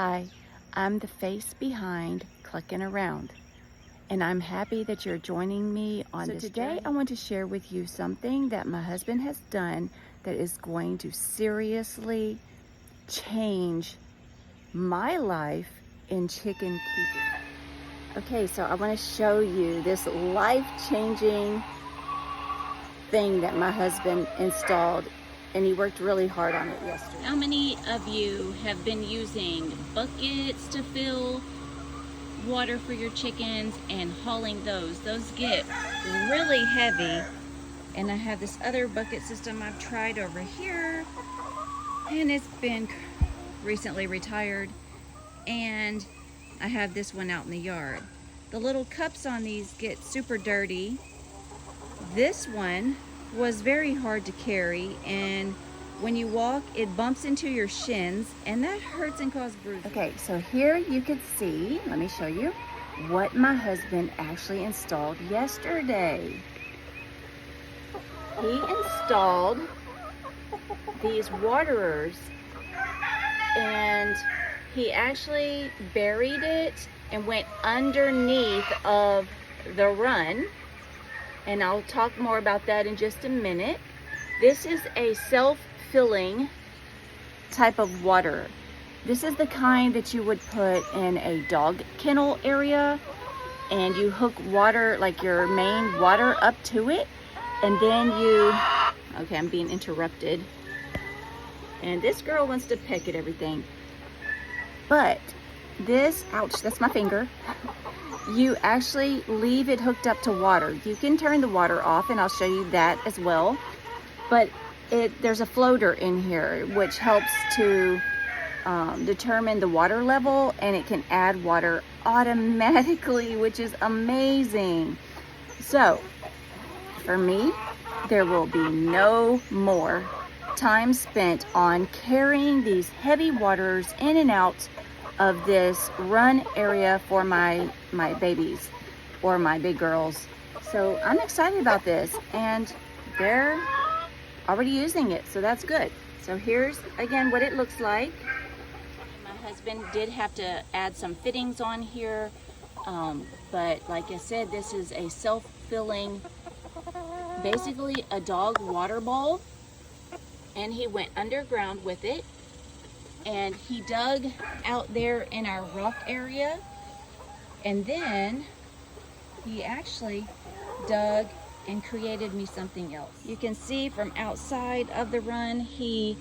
Hi, I'm the face behind Clucking Around, and I'm happy that you're joining me on this today. I want to share with you something that my husband has done that is going to seriously change my life in chicken keeping. Okay, so I want to show you this life-changing thing that my husband installed, and he worked really hard on it yesterday. How many of you have been using buckets to fill water for your chickens and hauling those? Those get really heavy. And I have this other bucket system I've tried over here, and it's been recently retired. And I have this one out in the yard. The little cups on these get super dirty. This one was very hard to carry, and when you walk, it bumps into your shins, and that hurts and causes bruises. Okay, so here you can see, let me show you what my husband actually installed yesterday. He installed these waterers, and he actually buried it and went underneath of the run, and I'll talk more about that in just a minute. This is a self-filling type of water. This is the kind that you would put in a dog kennel area, and you hook water, like your main water, up to it, and then you, okay, I'm being interrupted, and this girl wants to peck at everything. But this, ouch, that's my finger. You actually leave it hooked up to water. You can turn the water off, and I'll show you that as well. But there's a floater in here which helps to determine the water level, and it can add water automatically, which is amazing. So for me, there will be no more time spent on carrying these heavy waters in and out of this run area for my babies or my big girls. So I'm excited about this, and they're already using it, so that's good. So here's again what it looks like. My husband did have to add some fittings on here, but like I said, this is a self-filling, basically a dog water bowl, and he went underground with it, and he dug out there in our rock area, and then he actually dug and created me something else. You can see from outside of the run, he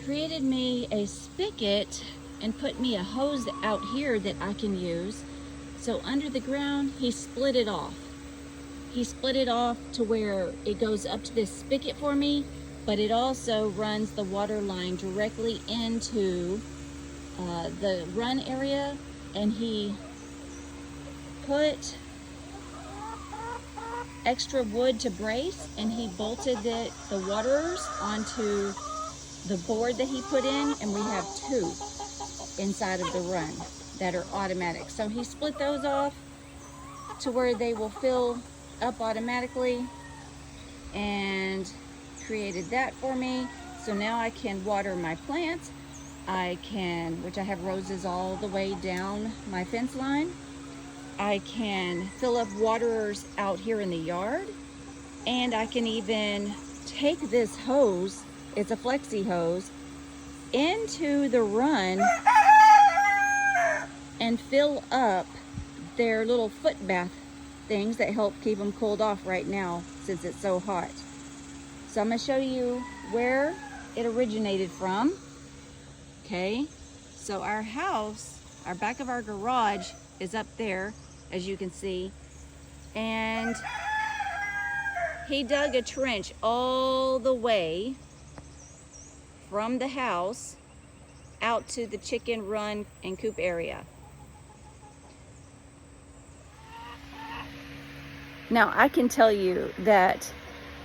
created me a spigot and put me a hose out here that I can use. So under the ground, he split it off. He split it off to where it goes up to this spigot for me, but it also runs the water line directly into the run area, and he put extra wood to brace, and he bolted the waterers onto the board that he put in, and we have two inside of the run that are automatic. So he split those off to where they will fill up automatically, and created that for me. So now I can water my plants. I can, which I have roses all the way down my fence line. I can fill up waterers out here in the yard, and I can even take this hose, it's a flexi hose, into the run and fill up their little foot bath things that help keep them cooled off right now since it's so hot. So I'm going to show you where it originated from. Okay, so our house, our back of our garage is up there, as you can see, and he dug a trench all the way from the house out to the chicken run and coop area. Now I can tell you that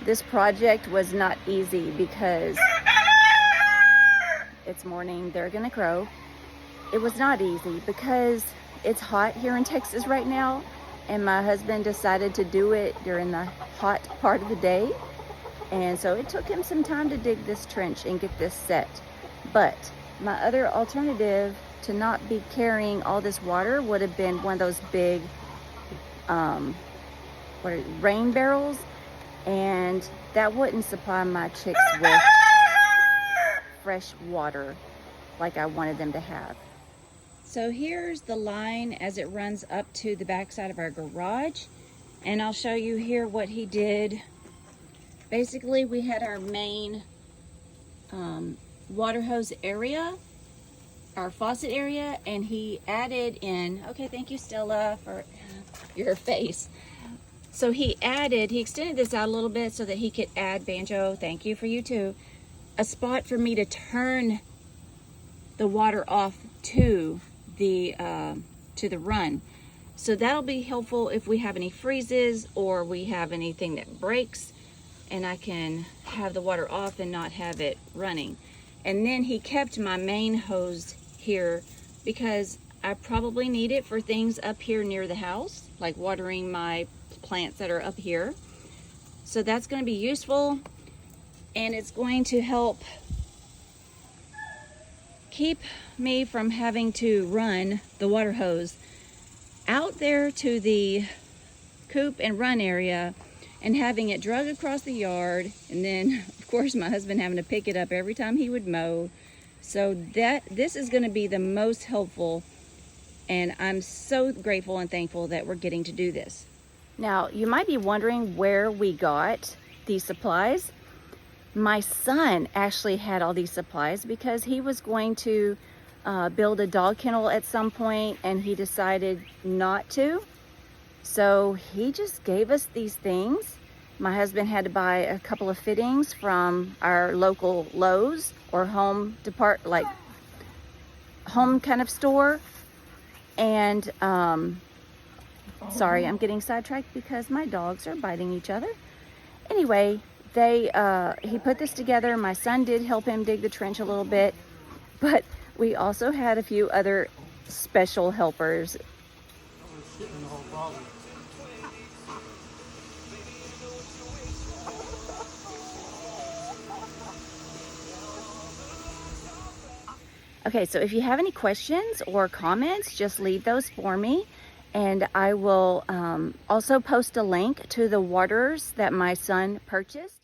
this project was not easy because it's morning, they're gonna crow. It was not easy because it's hot here in Texas right now, and my husband decided to do it during the hot part of the day, and so it took him some time to dig this trench and get this set. But my other alternative to not be carrying all this water would have been one of those big rain barrels, and that wouldn't supply my chicks with fresh water like I wanted them to have. So here's the line as it runs up to the back side of our garage, and I'll show you here what he did. Basically, we had our main water hose area, our faucet area, and he added in, okay, thank you Stella for your face. So he extended this out a little bit so that he could add, Banjo, thank you for you too, a spot for me to turn the water off to the run. So that'll be helpful if we have any freezes or we have anything that breaks, and I can have the water off and not have it running. And then he kept my main hose here because I probably need it for things up here near the house, like watering my plants that are up here. So that's going to be useful, and it's going to help keep me from having to run the water hose out there to the coop and run area and having it drug across the yard, and then of course my husband having to pick it up every time he would mow. So this is going to be the most helpful, and I'm so grateful and thankful that we're getting to do this. Now you might be wondering where we got these supplies. My son actually had all these supplies because he was going to build a dog kennel at some point, and he decided not to. So he just gave us these things. My husband had to buy a couple of fittings from our local Lowe's or home kind of store. And sorry, I'm getting sidetracked because my dogs are biting each other. Anyway, he put this together. My son did help him dig the trench a little bit, but we also had a few other special helpers. Okay, so if you have any questions or comments, just leave those for me. And I will also post a link to the waters that my son purchased.